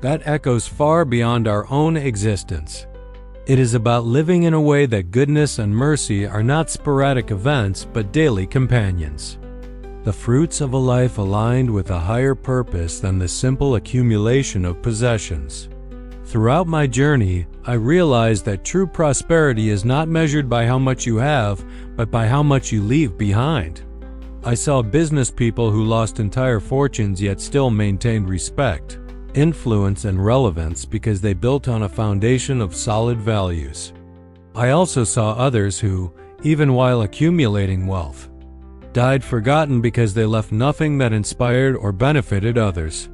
that echoes far beyond our own existence. It is about living in a way that goodness and mercy are not sporadic events but daily companions. The fruits of a life aligned with a higher purpose than the simple accumulation of possessions. Throughout my journey, I realized that true prosperity is not measured by how much you have, but by how much you leave behind. I saw business people who lost entire fortunes yet still maintained respect, influence, and relevance because they built on a foundation of solid values. I also saw others who, even while accumulating wealth, died forgotten because they left nothing that inspired or benefited others.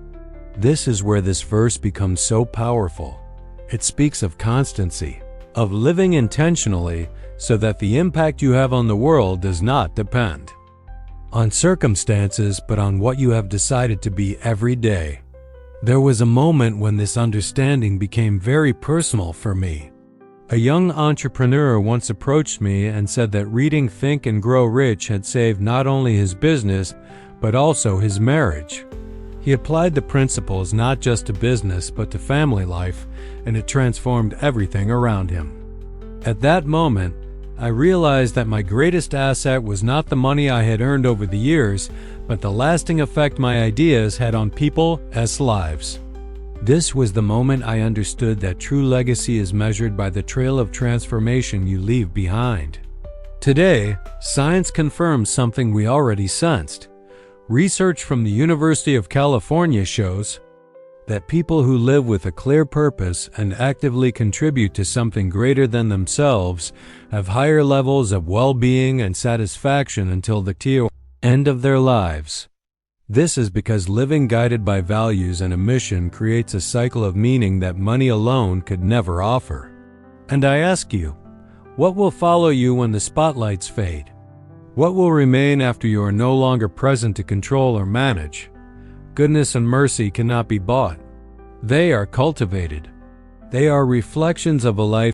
This is where this verse becomes so powerful. It speaks of constancy, of living intentionally so that the impact you have on the world does not depend on circumstances but on what you have decided to be every day. There was a moment when this understanding became very personal for me. A young entrepreneur once approached me and said that reading Think and Grow Rich had saved not only his business but also his marriage. He applied the principles not just to business but to family life, and it transformed everything around him. At that moment, I realized that my greatest asset was not the money I had earned over the years, but the lasting effect my ideas had on people's lives. This was the moment I understood that true legacy is measured by the trail of transformation you leave behind. Today, science confirms something we already sensed. Research from the University of California shows that people who live with a clear purpose and actively contribute to something greater than themselves have higher levels of well-being and satisfaction until the end of their lives. This is because living guided by values and a mission creates a cycle of meaning that money alone could never offer. And I ask you, what will follow you when the spotlights fade? What will remain after you are no longer present to control or manage? Goodness and mercy cannot be bought. They are cultivated. They are reflections of a life